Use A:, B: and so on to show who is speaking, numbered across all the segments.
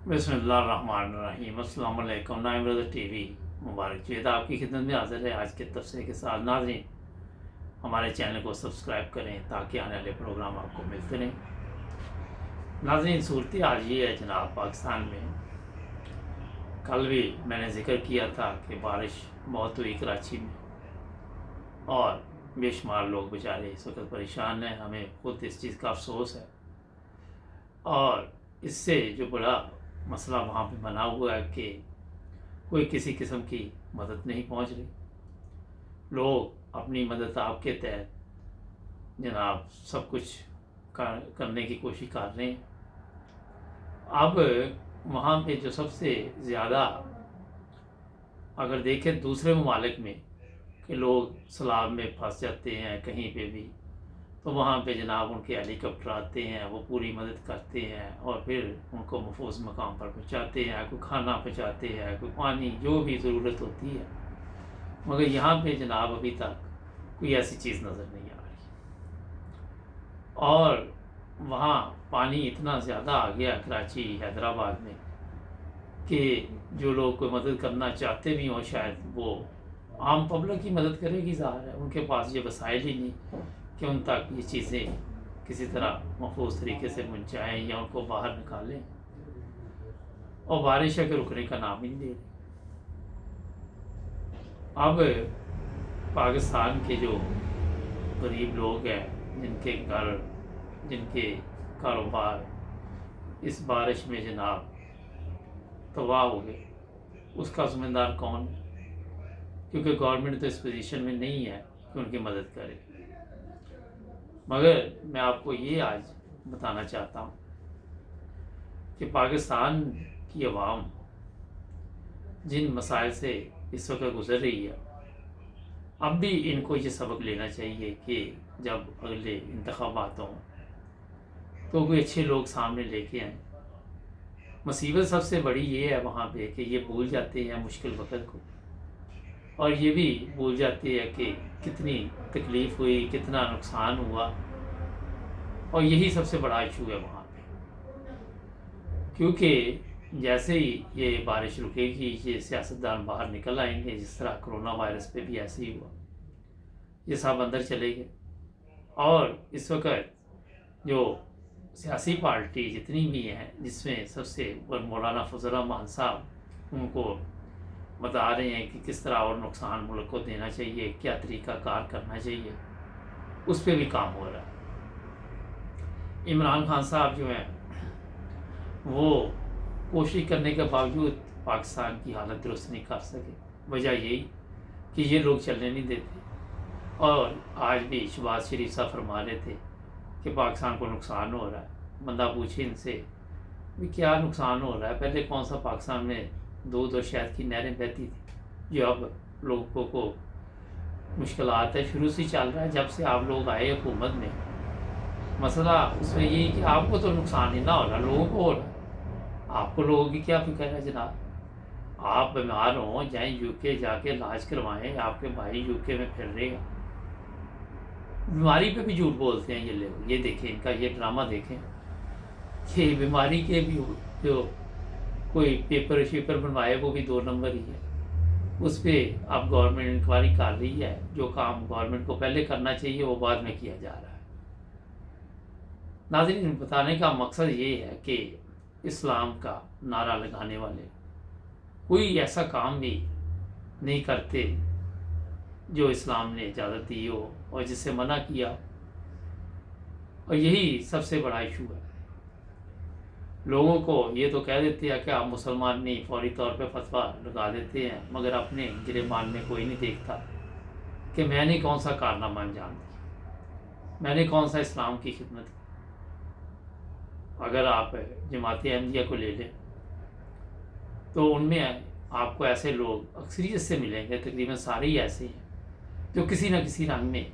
A: बिस्मिल्लाहिर्रहमानिर्रहीम। अस्सलाम वालेकुम। नाइम रज़ा टीवी मुबारक चीज़ आपकी खिदमत में हाजिर है आज के तबसरे के साथ। नाज़रीन, हमारे चैनल को सब्सक्राइब करें ताकि आने वाले प्रोग्राम आपको मिलते रहें। नाज़रीन, सूरत आज ये है जनाब, पाकिस्तान में कल भी मैंने ज़िक्र किया था कि बारिश बहुत हुई कराची में और बेशुमार लोग बेचारे इस वक्त परेशान हैं। हमें खुद इस चीज़ का अफसोस है और इससे जो बड़ा मसला वहाँ पे बना हुआ है कि कोई किसी किस्म की मदद नहीं पहुँच रही। लोग अपनी मदद आपके तहत जनाब सब कुछ करने की कोशिश कर रहे हैं। अब वहाँ पे जो सबसे ज़्यादा अगर देखें दूसरे ममालिक में कि लोग सैलाब में फंस जाते हैं कहीं पे भी, तो वहाँ पे जनाब उनके हेलीकॉप्टर आते हैं, वो पूरी मदद करते हैं और फिर उनको महफूज मकाम पर पहुँचाते हैं। कोई खाना पहुँचाते हैं, कोई पानी, जो भी ज़रूरत होती है। मगर यहाँ पे जनाब अभी तक कोई ऐसी चीज़ नज़र नहीं आ रही और वहाँ पानी इतना ज़्यादा आ गया कराची हैदराबाद में कि जो लोग कोई मदद करना चाहते भी हों शायद वो आम पब्लिक की मदद करेगी, ज़ाहिर है उनके पास ये वसाइल ही नहीं कि उन तक ये चीज़ें किसी तरह महफूज तरीके से पहुँचाएँ या उनको बाहर निकालें। और बारिश है कि रुकने का नाम ही नहीं दे रही। अब पाकिस्तान के जो गरीब लोग हैं, जिनके घर, जिनके कारोबार इस बारिश में जनाब तबाह हो गए, उसका ज़िम्मेदार कौन है? क्योंकि गवर्नमेंट तो इस पोजीशन में नहीं है कि उनकी मदद करे। मगर मैं आपको ये आज बताना चाहता हूँ कि पाकिस्तान की आवाम जिन मसाइल से इस वक्त गुजर रही है, अब भी इनको ये सबक लेना चाहिए कि जब अगले इंतखाबात हों तो कोई अच्छे लोग सामने लेके आएँ। मुसीबत सबसे बड़ी ये है वहाँ पे कि ये भूल जाते हैं मुश्किल वक्त को, और ये भी भूल जाती है कि कितनी तकलीफ़ हुई, कितना नुकसान हुआ। और यही सबसे बड़ा इशू है वहाँ पे, क्योंकि जैसे ही ये बारिश रुकेगी ये सियासतदान बाहर निकल आएंगे, जिस तरह कोरोना वायरस पे भी ऐसे ही हुआ, ये सब अंदर चले गए। और इस वक्त जो सियासी पार्टी जितनी भी हैं, जिसमें सबसे ऊपर मौलाना फजल रहमान साहब, उनको बता रहे हैं कि किस तरह और नुकसान मुल्क को देना चाहिए, क्या तरीका कार करना चाहिए, उस पर भी काम हो रहा है। इमरान खान साहब जो हैं वो कोशिश करने के बावजूद पाकिस्तान की हालत दुरुस्त नहीं कर सके। वजह यही कि ये लोग चलने नहीं देते। और आज भी शहबाज शरीफ साहब फरमा रहे थे कि पाकिस्तान को नुकसान हो रहा है। बंदा पूछे इनसे भी क्या नुकसान हो रहा है? पहले कौन सा पाकिस्तान में दूध और शहद की नहरें बहती थी जो अब लोगों को मुश्किलात है? शुरू से चल रहा है, जब से आप लोग आए हुकूमत में। मसला उसमें ये कि आपको तो नुकसान ही ना हो रहा, लोगों को हो रहा है। आपको लोगों की क्या फिक्र है जनाब? आप बीमार हों, जाएं यूके जाके इलाज करवाएं। आपके भाई यूके में फिर रहे हैं, बीमारी पे भी झूठ बोलते हैं ये लोग। ये देखें, इनका ये ड्रामा देखें कि बीमारी के भी जो कोई पेपर शेपर बनवाए वो भी 2 नंबर ही है। उस पर अब गवर्नमेंट इंक्वायरी कर रही है। जो काम गवर्नमेंट को पहले करना चाहिए वो बाद में किया जा रहा है। नाज़रीन, बताने का मकसद ये है कि इस्लाम का नारा लगाने वाले कोई ऐसा काम भी नहीं करते जो इस्लाम ने इजाज़त दी हो और जिससे मना किया। और यही सबसे बड़ा इशू है। लोगों को ये तो कह देते हैं कि आप मुसलमान नहीं, फौरी तौर पे फतवा लगा देते हैं, मगर अपने गिरेबान में कोई नहीं देखता कि मैंने कौन सा कारनामा अंजाम दिया, मैंने कौन सा इस्लाम की खिदमत की। अगर आप जमात अहमदिया को ले लें तो उनमें आपको ऐसे लोग अक्सरियत से मिलेंगे, तकरीबन सारे ही ऐसे हैं जो किसी न किसी रंग में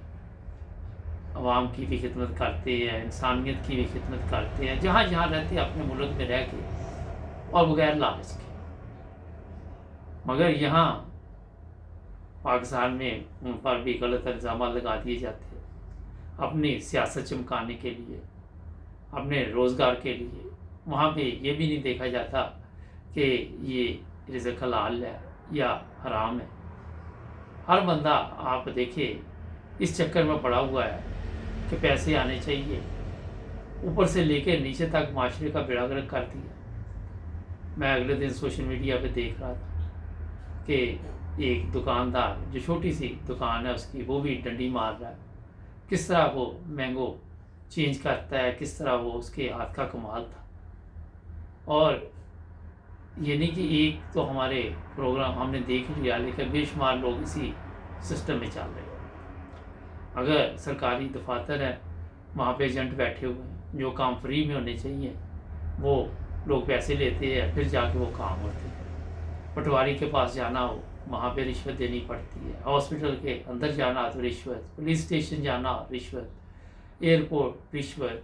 A: अवाम की भी खिदमत करते हैं, इंसानियत की भी खिदमत करते हैं, जहाँ जहाँ रहते हैं अपने मुल्क में रह के और बगैर लालच के। मगर यहाँ पाकिस्तान में उन पर भी गलत इल्ज़ाम लगा दिए जाते हैं अपनी सियासत चमकाने के लिए, अपने रोज़गार के लिए। वहाँ पे ये भी नहीं देखा जाता कि ये रिज़्क़ हलाल है या हराम है। हर बंदा आप देखिए इस चक्कर में पड़ा हुआ है कि पैसे आने चाहिए, ऊपर से लेके नीचे तक माशरे का बेड़ा गर्क कर दिया। मैं अगले दिन सोशल मीडिया पे देख रहा था कि एक दुकानदार, जो छोटी सी दुकान है उसकी, वो भी डंडी मार रहा है। किस तरह वो मैंगो चेंज करता है, किस तरह वो उसके हाथ का कमाल था। और ये नहीं कि एक तो हमारे प्रोग्राम हमने देख लिया, लेकिन बेशुमार लोग इसी सिस्टम में चल रहे हैं। अगर सरकारी दफातर है, वहाँ पे एजेंट बैठे हुए हैं, जो काम फ्री में होने चाहिए वो लोग पैसे लेते हैं, फिर जाके वो काम होते हैं। पटवारी के पास जाना हो, वहाँ पे रिश्वत देनी पड़ती है। हॉस्पिटल के अंदर जाना तो रिश्वत, पुलिस स्टेशन जाना रिश्वत, एयरपोर्ट रिश्वत।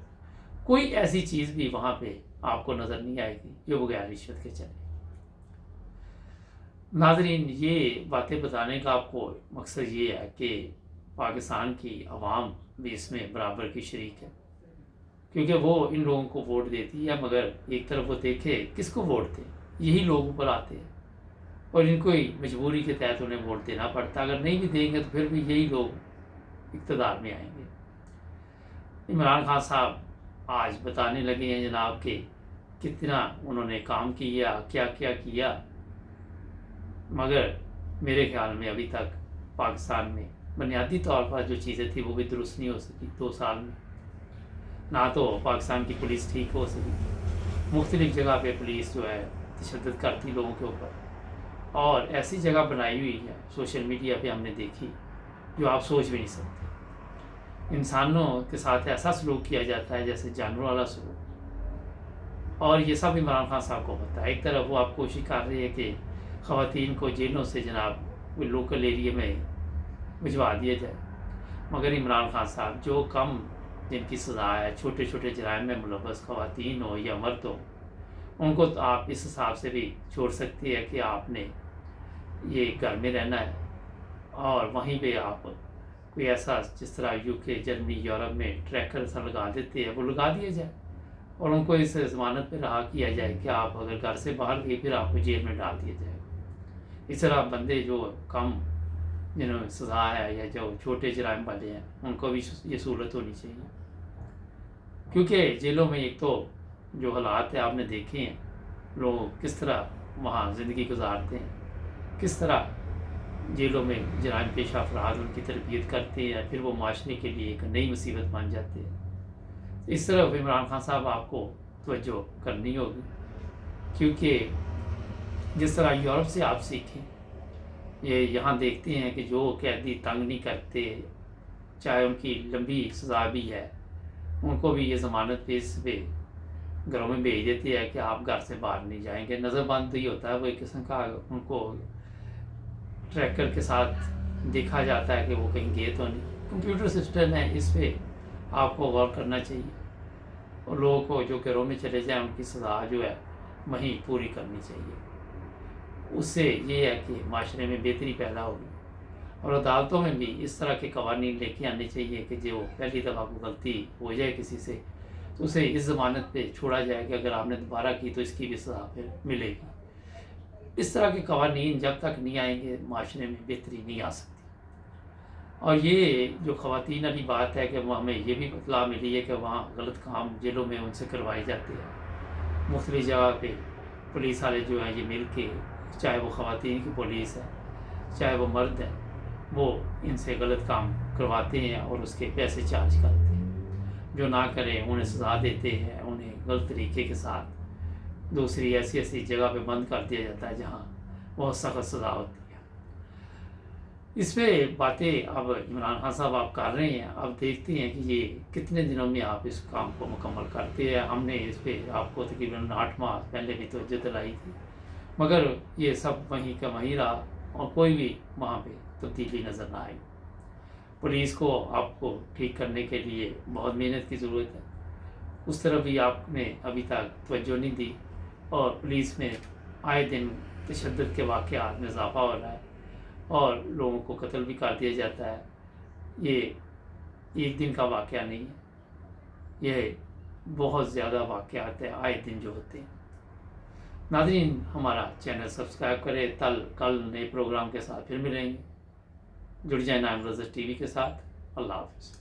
A: कोई ऐसी चीज़ भी वहाँ पे आपको नज़र नहीं आएगी जो बगैर रिश्वत के चले। नाज़रीन, ये बातें बताने का आपको मकसद ये है कि पाकिस्तान की आवाम भी इसमें बराबर की शरीक है, क्योंकि वो इन लोगों को वोट देती है। मगर एक तरफ वो देखे किसको वोट दें, यही लोग ऊपर आते हैं और इनको ही मजबूरी के तहत उन्हें वोट देना पड़ता। अगर नहीं भी देंगे तो फिर भी यही लोग इक़्तिदार में आएंगे। इमरान खान साहब आज बताने लगे हैं जनाब कि कितना उन्होंने काम किया, क्या क्या किया, मगर मेरे ख्याल में अभी तक पाकिस्तान में बुनियादी तौर पर जो चीज़ें थी वो भी दुरुस्त नहीं हो सकी 2 साल में। ना तो पाकिस्तान की पुलिस ठीक हो सकी, मुख्तलिफ जगह पे पुलिस जो है तशद्दुद करती लोगों के ऊपर, और ऐसी जगह बनाई हुई है सोशल मीडिया पे हमने देखी जो आप सोच भी नहीं सकते। इंसानों के साथ ऐसा सलूक किया जाता है जैसे जानवरों वाला सलूक, और ये सब इमरान खान साहब को पता है। एक तरफ वो आप कोशिश कर रहे हैं कि ख़वातीन को जेलों से जनाब लोकल एरिया में भिजवा दिया जाए, मगर इमरान खान साहब जो कम जिनकी सज़ा है, छोटे छोटे जराइम में मुलव्वस ख़वातीन हो या मर्द हो, उनको तो आप इस हिसाब से भी छोड़ सकते हैं कि आपने ये घर में रहना है, और वहीं पे आप कोई ऐसा जिस तरह यूके, जर्मनी, यूरोप में ट्रैकर सा लगा देते हैं वो लगा दिया जाए, और उनको इस ज़मानत पे रहा किया जाए कि आप अगर घर से बाहर गए फिर आपको जेल में डाल दिया जाएगा। इस तरह बंदे जो कम जिन्होंने सज़ा है या जो छोटे जराइम वाले हैं उनको भी ये सहूलत होनी चाहिए, क्योंकि जेलों में एक तो जो हालात है आपने देखे हैं, लोग किस तरह वहाँ ज़िंदगी गुजारते हैं, किस तरह जेलों में जराइम पेशा अफराद उनकी तरबियत करते हैं, फिर वो माशरे के लिए एक नई मुसीबत बन जाते हैं। इस तरफ इमरान खान साहब आपको तवज्जो करनी होगी, क्योंकि जिस तरह यूरोप से आप सीखें, ये यहाँ देखते हैं कि जो कैदी तंग नहीं करते, चाहे उनकी लंबी सज़ा भी है, उनको भी ये ज़मानत पेश पे घरों में भेज देती है कि आप घर से बाहर नहीं जाएंगे। नज़रबंद तो ही होता है, वो एक किस्म का उनको ट्रैकर के साथ देखा जाता है कि वो कहीं गए तो नहीं। कंप्यूटर सिस्टम है, इस पर आपको गौर करना चाहिए, और लोगों को जो घरों में चले जाएँ उनकी सज़ा जो है वहीं पूरी करनी चाहिए। उससे ये है कि माशरे में बेहतरी पैदा होगी, और अदालतों में भी इस तरह के कवानीन लेके आने चाहिए कि जो पहली दफ़ा को गलती हो जाए किसी से तो उसे इस ज़मानत पे छोड़ा जाए कि अगर आपने दोबारा की तो इसकी भी सज़ा फिर मिलेगी। इस तरह के कवानीन जब तक नहीं आएंगे माशरे में बेहतरी नहीं आ सकती। और ये जो ख़वातीन वाली बात है कि वो हमें ये भी इत्तला मिली है कि वहाँ गलत काम जेलों में उनसे करवाए जाते हैं। मुख्तलिफ जगह पे पुलिस वाले जो हैं ये मिल के, चाहे वो ख़वातीन की पुलिस है चाहे वो मर्द हैं, वो इनसे गलत काम करवाते हैं और उसके पैसे चार्ज करते हैं। जो ना करें उन्हें सज़ा देते हैं, उन्हें गलत तरीके के साथ दूसरी ऐसी ऐसी जगह पे बंद कर दिया जाता है जहाँ बहुत सख्त सज़ा होती है। इस पर बातें अब इमरान खान साहब आप कर रहे हैं। अब देखते हैं कि ये कितने दिनों में आप इस काम को मुकम्मल करते हैं। हमने इस पर आपको तकरीबन 8 माह पहले भी तवज्जो दिलाई थी, मगर ये सब वहीं का वहीं रहा और कोई भी वहाँ पे तब्दीली नज़र ना आई। पुलिस को आपको ठीक करने के लिए बहुत मेहनत की ज़रूरत है, उस तरफ भी आपने अभी तक तवज्जो नहीं दी, और पुलिस में आए दिन तशद्दुद के वाक़यात में इजाफ़ा हो रहा है और लोगों को कत्ल भी कर दिया जाता है। ये एक दिन का वाक़या नहीं है, यह بہت زیادہ واقعات ہیں آئے دن جو ہوتے ہیں۔ ناظرین ہمارا چینل سبسکرائب کریں، کل نئے پروگرام کے ساتھ پھر ملیں گے۔ جڑ جائیں نائم روزہ ٹی وی کے ساتھ۔ اللہ حافظ۔